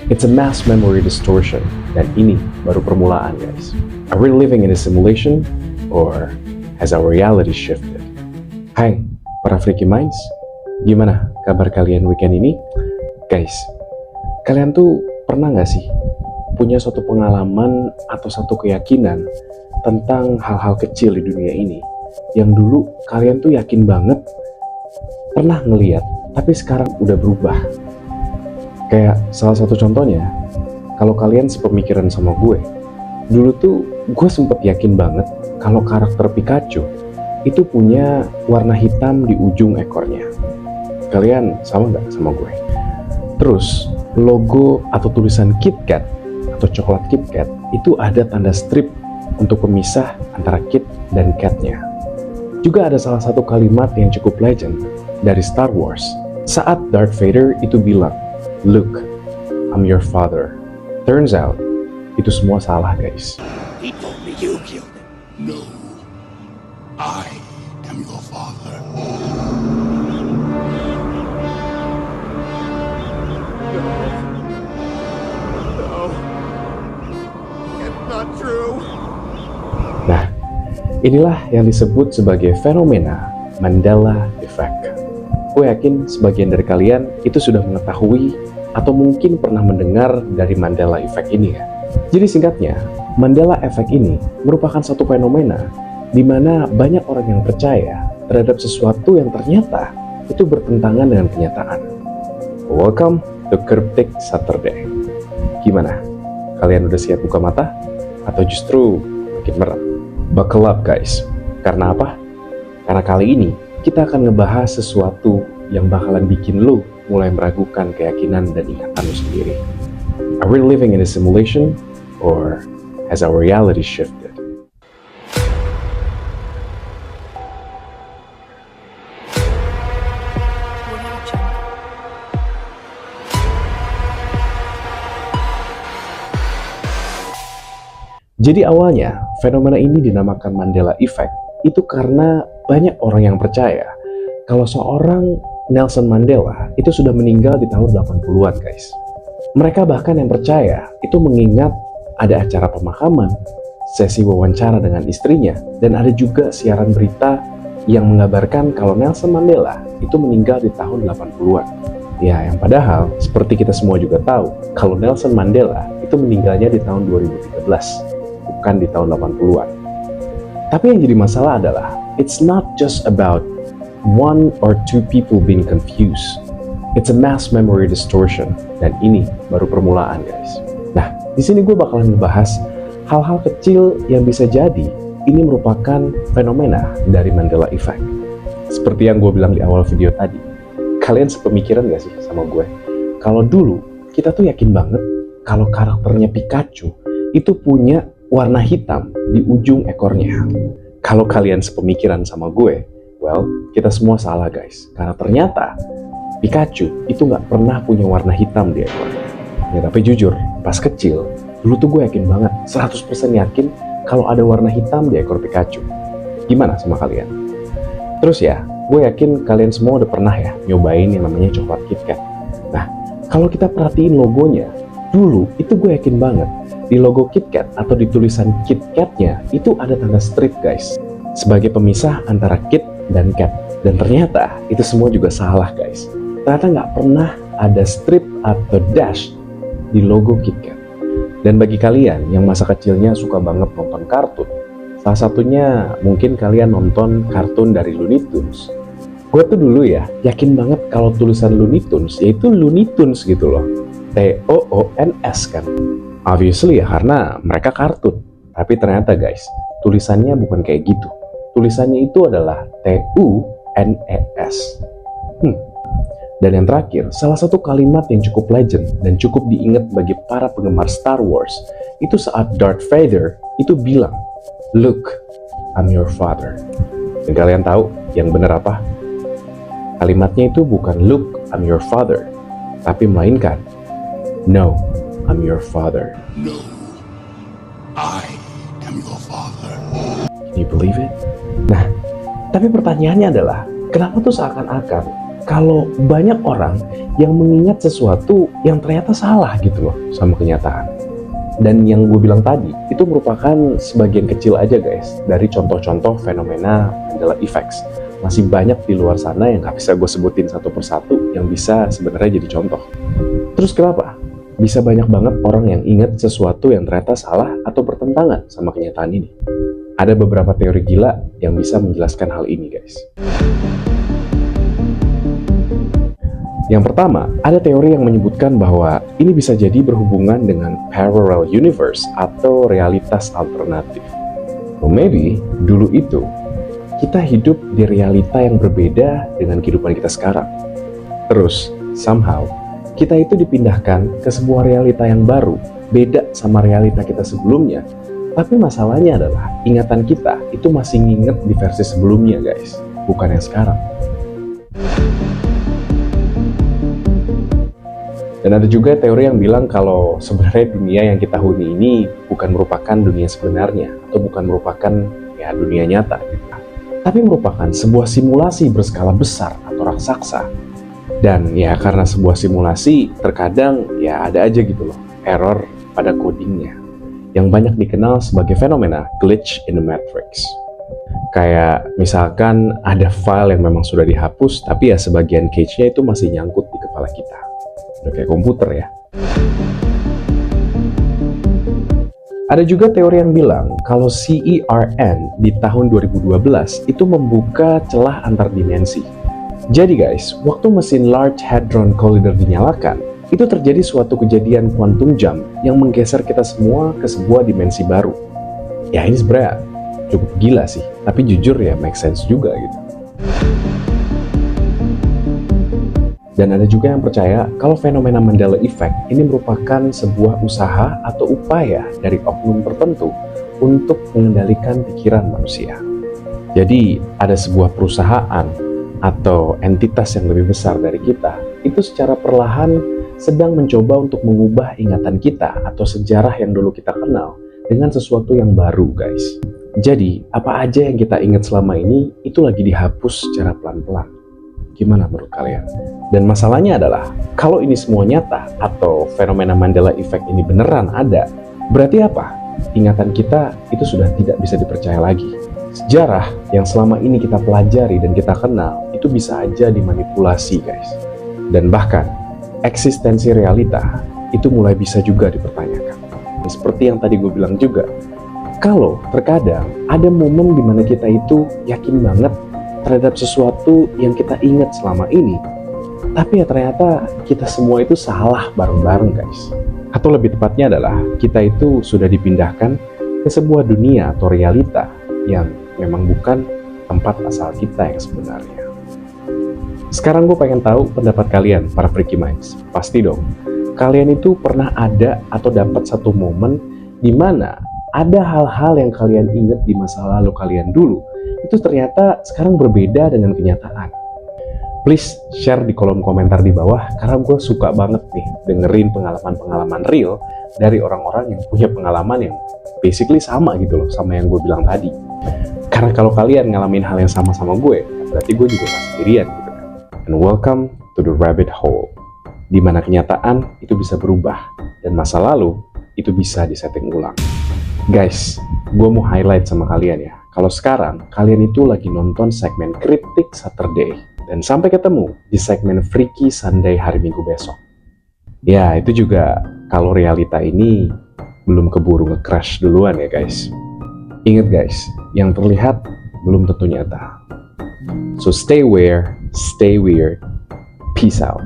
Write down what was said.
It's a mass memory distortion, dan ini baru permulaan, guys. Are we living in a simulation, or has our reality shifted? Hai, para Freaky Minds, gimana kabar kalian weekend ini? Guys, kalian tuh pernah nggak sih punya suatu pengalaman atau satu keyakinan tentang hal-hal kecil di dunia ini yang dulu kalian tuh yakin banget pernah ngeliat, tapi sekarang udah berubah? Kayak salah satu contohnya, kalau kalian sepemikiran sama gue, dulu tuh gue sempet yakin banget kalau karakter Pikachu itu punya warna hitam di ujung ekornya. Kalian sama nggak sama gue? Terus logo atau tulisan KitKat atau coklat KitKat itu ada tanda strip untuk pemisah antara Kit dan Katnya. Juga ada salah satu kalimat yang cukup legend dari Star Wars saat Darth Vader itu bilang, "Luke, I'm your father." Turns out, itu semua salah, guys. He told me you killed him. No, I am your father. No, it's not true. Nah, inilah yang disebut sebagai fenomena Mandela Effect. Gue yakin sebagian dari kalian itu sudah mengetahui atau mungkin pernah mendengar dari Mandela Effect ini ya. Jadi singkatnya, Mandela Effect ini merupakan satu fenomena di mana banyak orang yang percaya terhadap sesuatu yang ternyata itu bertentangan dengan kenyataan. Welcome to Cryptic Saturday. Gimana? Kalian udah siap buka mata? Atau justru makin merem? Buckle up, guys. Karena apa? Karena kali ini kita akan ngebahas sesuatu yang bakalan bikin lo mulai meragukan keyakinan dan ingatan lo sendiri. Are we living in a simulation, or has our reality shifted? Jadi awalnya, fenomena ini dinamakan Mandela Effect itu karena banyak orang yang percaya kalau seorang Nelson Mandela itu sudah meninggal di tahun 80-an, guys. Mereka bahkan yang percaya itu mengingat ada acara pemakaman, sesi wawancara dengan istrinya, dan ada juga siaran berita yang mengabarkan kalau Nelson Mandela itu meninggal di tahun 80-an. Ya, yang padahal seperti kita semua juga tahu kalau Nelson Mandela itu meninggalnya di tahun 2013, bukan di tahun 80-an. Tapi yang jadi masalah adalah it's not just about one or two people being confused. It's a mass memory distortion, dan ini baru permulaan, guys. Nah, di sini gue bakalan ngebahas hal-hal kecil yang bisa jadi ini merupakan fenomena dari Mandela Effect. Seperti yang gue bilang di awal video tadi, kalian sepemikiran gak sih sama gue? Kalau dulu kita tuh yakin banget kalau karakternya Pikachu itu punya warna hitam di ujung ekornya. Kalau kalian sepemikiran sama gue, well, kita semua salah, guys. Karena ternyata Pikachu itu nggak pernah punya warna hitam di ekornya. Ya, tapi jujur, pas kecil, dulu tuh gue yakin banget, 100% yakin kalau ada warna hitam di ekor Pikachu. Gimana sama kalian? Terus ya, gue yakin kalian semua udah pernah ya nyobain yang namanya coklat KitKat. Nah, kalau kita perhatiin logonya, dulu itu gue yakin banget di logo KitKat atau di tulisan KitKatnya itu ada tanda strip, guys, sebagai pemisah antara Kit dan Kat. Dan ternyata itu semua juga salah, guys. Ternyata nggak pernah ada strip atau dash di logo KitKat. Dan bagi kalian yang masa kecilnya suka banget nonton kartun, salah satunya mungkin kalian nonton kartun dari Looney Tunes. Gue tuh dulu ya yakin banget kalau tulisan Looney Tunes yaitu Looney Tunes gitu loh, T-O-O-N-S kan. Obviously ya karena mereka kartun. Tapi ternyata, guys, tulisannya bukan kayak gitu. Tulisannya itu adalah T-U-N-E-S. Dan yang terakhir, salah satu kalimat yang cukup legend dan cukup diingat bagi para penggemar Star Wars itu saat Darth Vader itu bilang, "Luke, I'm your father." Dan kalian tahu yang benar apa? Kalimatnya itu bukan "Luke, I'm your father," tapi melainkan "No, I'm your father." No, I am your father. Can you believe it? Nah, tapi pertanyaannya adalah, kenapa tuh seakan-akan kalau banyak orang yang mengingat sesuatu yang ternyata salah gitu loh sama kenyataan. Dan yang gue bilang tadi, itu merupakan sebagian kecil aja guys dari contoh-contoh fenomena Mandela Effects. Masih banyak di luar sana yang gak bisa gue sebutin satu persatu yang bisa sebenarnya jadi contoh. Terus kenapa? Bisa banyak banget orang yang ingat sesuatu yang ternyata salah atau bertentangan sama kenyataan ini. Ada beberapa teori gila yang bisa menjelaskan hal ini guys. Yang pertama, ada teori yang menyebutkan bahwa ini bisa jadi berhubungan dengan parallel universe atau realitas alternatif. Or maybe, dulu itu, kita hidup di realita yang berbeda dengan kehidupan kita sekarang. Terus, somehow, kita itu dipindahkan ke sebuah realita yang baru, beda sama realita kita sebelumnya. Tapi masalahnya adalah, ingatan kita itu masih nginget di versi sebelumnya guys, bukan yang sekarang. Dan ada juga teori yang bilang kalau sebenarnya dunia yang kita huni ini bukan merupakan dunia sebenarnya atau bukan merupakan ya dunia nyata gitu. Tapi merupakan sebuah simulasi berskala besar atau raksasa. Dan ya karena sebuah simulasi terkadang ya ada aja gitu loh error pada codingnya yang banyak dikenal sebagai fenomena glitch in the matrix. Kayak misalkan ada file yang memang sudah dihapus tapi ya sebagian cache-nya itu masih nyangkut di kepala kita. Udah kayak komputer ya. Ada juga teori yang bilang kalau CERN di tahun 2012 itu membuka celah antar dimensi. Jadi guys, waktu mesin Large Hadron Collider dinyalakan, itu terjadi suatu kejadian quantum jump yang menggeser kita semua ke sebuah dimensi baru. Ya ini sebenarnya cukup gila sih, tapi jujur ya make sense juga gitu. Dan ada juga yang percaya kalau fenomena Mandela Effect ini merupakan sebuah usaha atau upaya dari oknum tertentu untuk mengendalikan pikiran manusia. Jadi ada sebuah perusahaan atau entitas yang lebih besar dari kita, itu secara perlahan sedang mencoba untuk mengubah ingatan kita atau sejarah yang dulu kita kenal dengan sesuatu yang baru guys. Jadi apa aja yang kita ingat selama ini itu lagi dihapus secara pelan-pelan. Gimana menurut kalian? Dan masalahnya adalah, kalau ini semua nyata atau fenomena Mandela Effect ini beneran ada, berarti apa? Ingatan kita itu sudah tidak bisa dipercaya lagi. Sejarah yang selama ini kita pelajari dan kita kenal, itu bisa aja dimanipulasi guys. Dan bahkan, eksistensi realita itu mulai bisa juga dipertanyakan. Dan seperti yang tadi gue bilang juga, kalau terkadang ada momen di mana kita itu yakin banget terhadap sesuatu yang kita ingat selama ini, tapi ya ternyata kita semua itu salah bareng-bareng guys. Atau lebih tepatnya adalah kita itu sudah dipindahkan ke sebuah dunia atau realita yang memang bukan tempat asal kita yang sebenarnya. Sekarang gue pengen tahu pendapat kalian para Freaky Minds. Pasti dong, kalian itu pernah ada atau dapat satu momen di mana ada hal-hal yang kalian ingat di masa lalu kalian dulu itu ternyata sekarang berbeda dengan kenyataan. Please share di kolom komentar di bawah, karena gue suka banget nih dengerin pengalaman-pengalaman real dari orang-orang yang punya pengalaman yang basically sama gitu loh sama yang gue bilang tadi. Karena kalau kalian ngalamin hal yang sama sama gue, berarti gue juga gak sendirian gitu kan. And welcome to the rabbit hole, di mana kenyataan itu bisa berubah dan masa lalu itu bisa disetting ulang. Guys, gue mau highlight sama kalian ya, kalau sekarang kalian itu lagi nonton segmen Kritik Saturday, dan sampai ketemu di segmen Freaky Sunday hari Minggu besok. Ya, itu juga kalau realita ini belum keburu nge-crash duluan ya guys. Ingat guys, yang terlihat belum tentu nyata. So stay aware, stay weird, peace out.